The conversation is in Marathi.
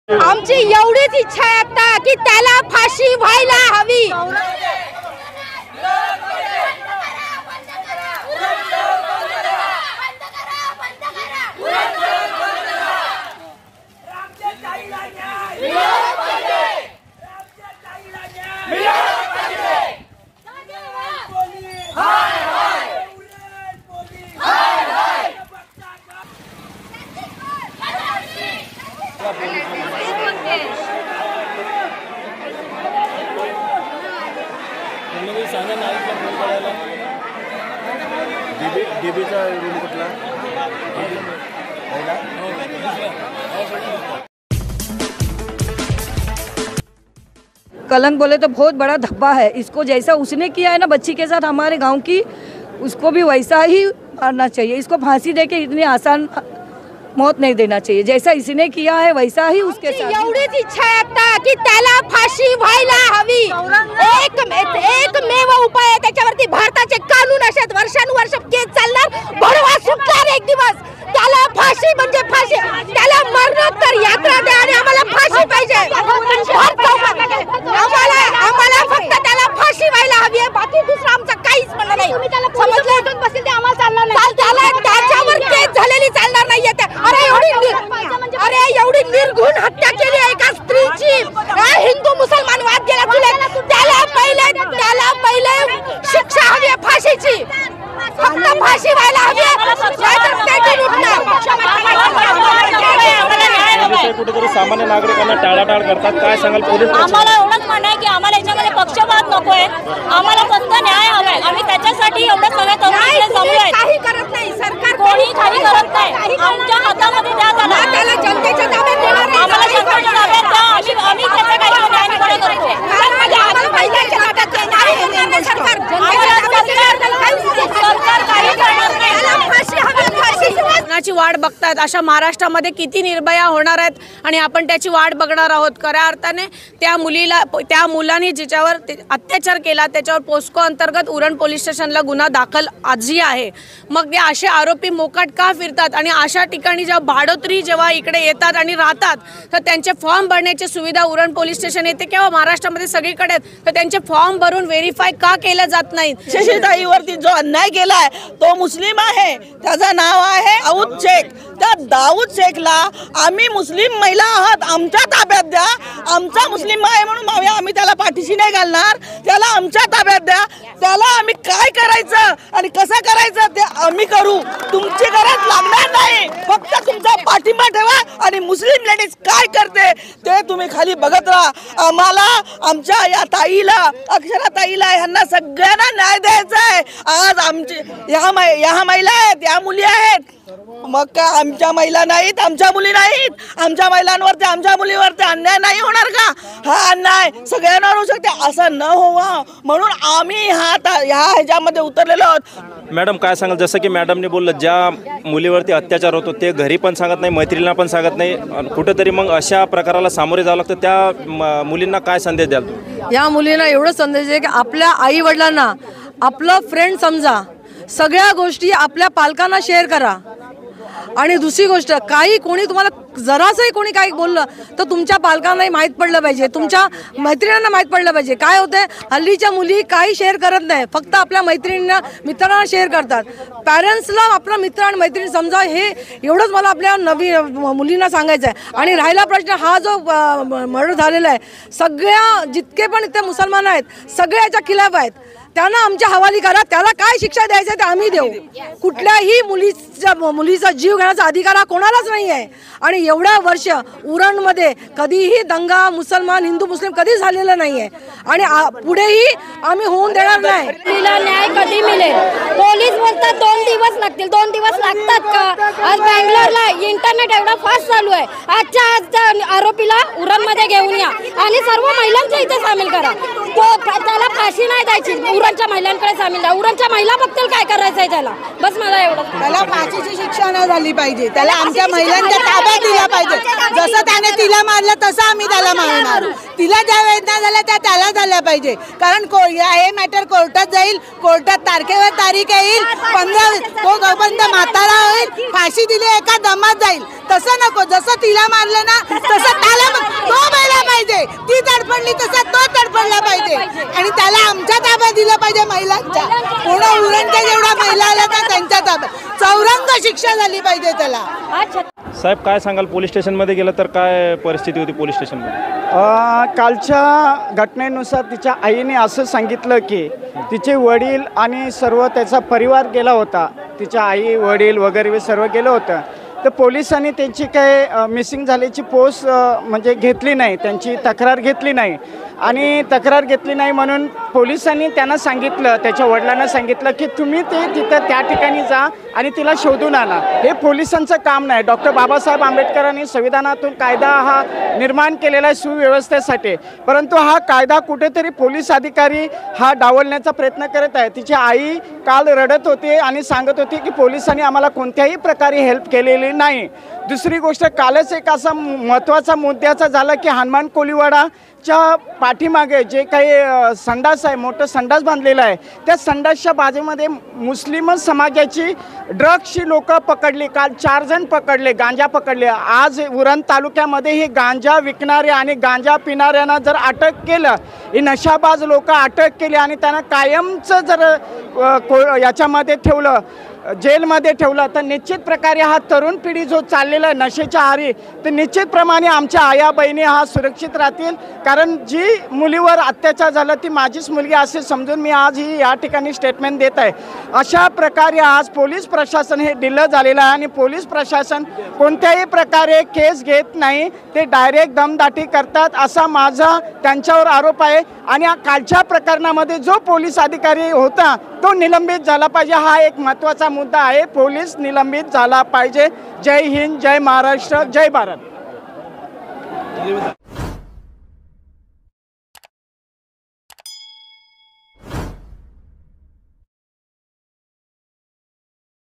आमची एवढीच इच्छा आहे आता की त्याला फाशी व्हायला हवी। कलंक बोले तो बहुत बड़ा धब्बा है। इसको जैसा उसने किया है ना बच्ची के साथ हमारे गांव की, उसको भी वैसा ही मारना चाहिए। इसको फांसी देके इतनी आसान मौत नहीं देना चाहिए, जैसा इसने किया है वैसा ही उसके साथ। एवढीच इच्छा आहे आता की त्याला फाशी व्हायला हवी। एकमेव उपाय आहे त्याच्यावरती भारताचे कानून असेच वर्षानुवर्ष केस चालणार, भडवा सुटणार एक दिवस। त्याला फाशी म्हणजे फाशी, त्याला मरणोत्तर यात्रा द्या आणि आम्हाला फाशी पाहिजे। आम्हाला फक्त त्याला फाशी व्हायला हवी आहे, बाकी दुसरं आमचं काहीच म्हणणं नाही। समजलं? बसेल ते आम्हाला चालणार नाही, त्याला त्याच्यावर केस झालेली चालणार नाहीये। अरे एवढी निर्घुण हत्या केली आहे एका स्त्रीची, हिंदू मुसलमान वाद गेला तुला। त्याला पहिले शिक्षा हवी आहे फाशीची, फक्त फाशी व्हायला हवी आहे। कुठेतरी सामान्य नागरिकांना टाळाटाळ करतात, काय सांगाल पोलीस? आम्हाला एवढंच म्हणणं आहे की आम्हाला याच्यामध्ये पक्षपात नकोय, आम्हाला फक्त न्याय हवाय। आम्ही त्याच्यासाठी एवढं सगळं तरुण जमलोय, काही करत नाही सरकार, कोणी काही करत नाही। आमच्या हातामध्ये द्या त्याला जनतेच्या ताब्यात देणार नाही, आम्हाला जनतेच्या ताब्यात द्या, आम्ही त्याचा काही न्याय निवाडा करतोय। सरकार काही करणार नाही। ची वाट बघतायत, अशा महाराष्ट्रामध्ये किती निर्भया होणार आहेत आणि आपण त्याची वाट बघणार आहोत। खऱ्या अर्थाने त्या मुलाने जिच्यावर अत्याचार केला त्याच्यावर पोस्को अंतर्गत उरण पोलीस स्टेशनला गुन्हा दाखल आजही आहे। मग ते असे आरोपी मोकाट का फिरतात आणि अशा ठिकाणी जेव्हा भाडोत्री जेव्हा इकडे येतात आणि राहतात तर त्यांचे फॉर्म भरण्याची सुविधा उरण पोलीस स्टेशन येते किंवा महाराष्ट्रामध्ये सगळीकडे, तर त्यांचे फॉर्म भरून व्हेरीफाय का केले जात नाहीत? शशीताईवरती जो अन्याय केलाय तो मुस्लिम आहे, त्याचं नाव आहे दाऊद शेख। त्या दाऊद शेखला आम्ही मुस्लिम महिला आहात, आमच्या ताब्यात द्या। आमचा मुस्लिम आहे म्हणून आम्ही त्याला पाठीशी नाही घालणार, त्याला आमच्या ताब्यात द्या। त्याला आम्ही काय करायचं आणि कसं करायचं ते आम्ही करू, तुमची गरज लागणार नाही। फक्त तुमचा पाठिंबा ठेवा आणि मुस्लिम लेडीज काय करते ते तुम्ही खाली बघत राहा। आम्हाला आमच्या या ताईला, अक्षरा ताईला, यांना सगळ्यांना न्याय द्यायचा आहे। आज आमची या महिला आहेत, या मुली आहेत, मग का आमच्या महिला नाहीत, आमच्या मुली नाहीत? आमच्या महिलांवरती, आमच्या मुलीवरती अन्याय नाही होणार का? हा अन्याय सगळ्यांवर होऊ शकते, असं न व्हावं म्हणून आम्ही ह्या ह्याच्यामध्ये उतरलेलो आहोत। मॅडम काय सांगाल, जसं की मॅडमने बोललं ज्या मुलीवरती अत्याचार होतो ते घरी पण सांगत नाही, मैत्रिणींना पण सांगत नाही, कुठेतरी मग अशा प्रकाराला सामोरे जावं लागतं, त्या मुलींना काय संदेश द्याल? या मुलींना एवढं संदेश आहे की आपल्या आई वडिलांना आपलं फ्रेंड समजा, सगळ्या गोष्टी आपल्या पालकांना शेअर करा। आणि दुसरी गोष्ट, काही कोणी तुम्हाला जरासही कोणी काही बोललं तर तुमच्या पालकांनाही माहीत पडलं पाहिजे, तुमच्या मैत्रिणींना माहीत पडलं पाहिजे। काय होतंय, हल्लीच्या मुली काही शेअर करत नाही, फक्त आपल्या मैत्रिणींना, मित्रांना शेअर करतात। पॅरेंट्सला आपला मित्र आणि मैत्रिणी समजा, हे एवढंच मला आपल्या नवीन मुलींना सांगायचं आहे। आणि राहिला प्रश्न हा जो मर्डर झालेला आहे, सगळ्या जितके पण इथे मुसलमान आहेत सगळे याच्या खिलाफ आहेत, त्यांना आमच्या हवाली करा, त्याला काय शिक्षा द्यायचं ते आम्ही देऊ। कुठल्याही मुलीचा जीव घेण्याचा अधिकार हा कोणालाच नाही आहे। आणि एवढ्या वर्ष उरणमध्ये कधीही दंगा मुसलमान हिंदू मुस्लिम कधी झालेला नाही आहे आणि पुढेही आम्ही होऊन देणार नाही। तिला न्याय कधी मिळेल? पोलीस बोलतात 2 दिवस लागतील, 2 दिवस लागतात का? आज बँगलोरला इंटरनेट एवढा फास्ट चालू आहे, आजच्या आज आरोपीला उरणमध्ये घेऊन या आणि सर्व महिलांच्या इथे सामील करा। त्याला फाशी नाही द्यायची, उरणच्या महिलांकडे सामील द्या। उरणच्या महिला बघतील काय करायचंय त्याला, बस मला एवढं। त्याला फाशीची शिक्षा नाही झाली पाहिजे, त्याला आमच्या महिलांच्या ताब्यात दिला पाहिजे। जसं त्याने तिला मारलं तसं आम्ही त्याला मारणार, तिला ज्या वेदना झाल्या त्या त्याला झाल्या पाहिजे। कारण हे मॅटर कोर्टात जाईल, कोर्टात तारखेवर तारीख येईल, 15 तो गबंद म्हातारा होईल, फाशी दिली एका दमात जाईल। तसं नको, जसं तिला मारलं ना तसं त्याला आणि त्याला आमच्या ताब्यात दिलं पाहिजे, महिलांच्या. पूर्ण उरणच्या जेवढ्या महिला आल्या त्या त्यांच्या ताब्यात चौरंग शिक्षा झाली पाहिजे त्याला. साहेब काय सांगाल, पोलीस स्टेशनमध्ये गेलं तर काय परिस्थिती होती पोलीस स्टेशनमध्ये? कालच्या घटनेनुसार तिच्या आईने असं सांगितलं की तिचे वडील आणि सर्व त्याचा परिवार गेला होता, तिच्या आई वडील वगैरे सर्व गेलं होतं. तर पोलिसांनी त्यांची काय मिसिंग झाल्याची पोस्ट म्हणजे घेतली नाही, त्यांची तक्रार घेतली नाही. आणि तक्रार घेतली नाही म्हणून पोलिसांनी त्यांना सांगितलं, त्याच्या वडिलांना सांगितलं की तुम्ही ते तिथं त्या ठिकाणी जा आणि तिला शोधून आणा. हे पोलिसांचं काम नाही. डॉक्टर बाबासाहेब आंबेडकरांनी संविधानातून कायदा हा निर्माण केलेला आहे सुव्यवस्थेसाठी, परंतु हा कायदा कुठेतरी पोलीस अधिकारी हा डावलण्याचा प्रयत्न करत आहे. तिची आई काल रडत होते आणि सांगत होती की पोलिसांनी आम्हाला कोणत्याही प्रकारे हेल्प केलेली नाही. दुसरी गोष्ट, कालच एक असा महत्त्वाचा मुद्द्याचा झाला की हनुमान कोळीवाडाच्या पाठीमागे जे काही संडास आहे, मोठं संडास बांधलेलं आहे, त्या संडासच्या बाजूमध्ये मुस्लिम समाजाची ड्रग्सची लोकं पकडली. काल 4 जण पकडले, गांजा पकडले. आज उरण तालुक्यामध्ये हे गांजा विकणारे आणि गांजा पिणाऱ्यांना जर अटक केलं, ही नशाबाज लोकं अटक केली आणि त्यांना कायमचं जर याच्यामध्ये ठेवलं, जेलमध्ये ठेवलं, तर निश्चित प्रकारे हा तरुण पिढी जो चाललेला आहे नशेच्या आहारी, तर निश्चितप्रमाणे आमच्या आया बहिणी हा सुरक्षित राहतील. कारण जी मुलीवर अत्याचार झाला ती माझीच मुलगी असे समजून मी आज ही या ठिकाणी स्टेटमेंट देत आहे. अशा प्रकारे आज पोलीस प्रशासन हे ढिल्लं झालेलं आहे आणि पोलीस प्रशासन कोणत्याही प्रकारे केस घेत नाही, ते डायरेक्ट दमदाटी करतात असा माझा त्यांच्यावर आरोप आहे. आणि कालच्या प्रकरणामध्ये जो पोलीस अधिकारी होता तो निलंबित झाला पाहिजे, हा एक महत्त्वाचा मुद्दा आहे. पोलीस निलंबित झाला पाहिजे. जय हिंद, जय महाराष्ट्र, जय भारत.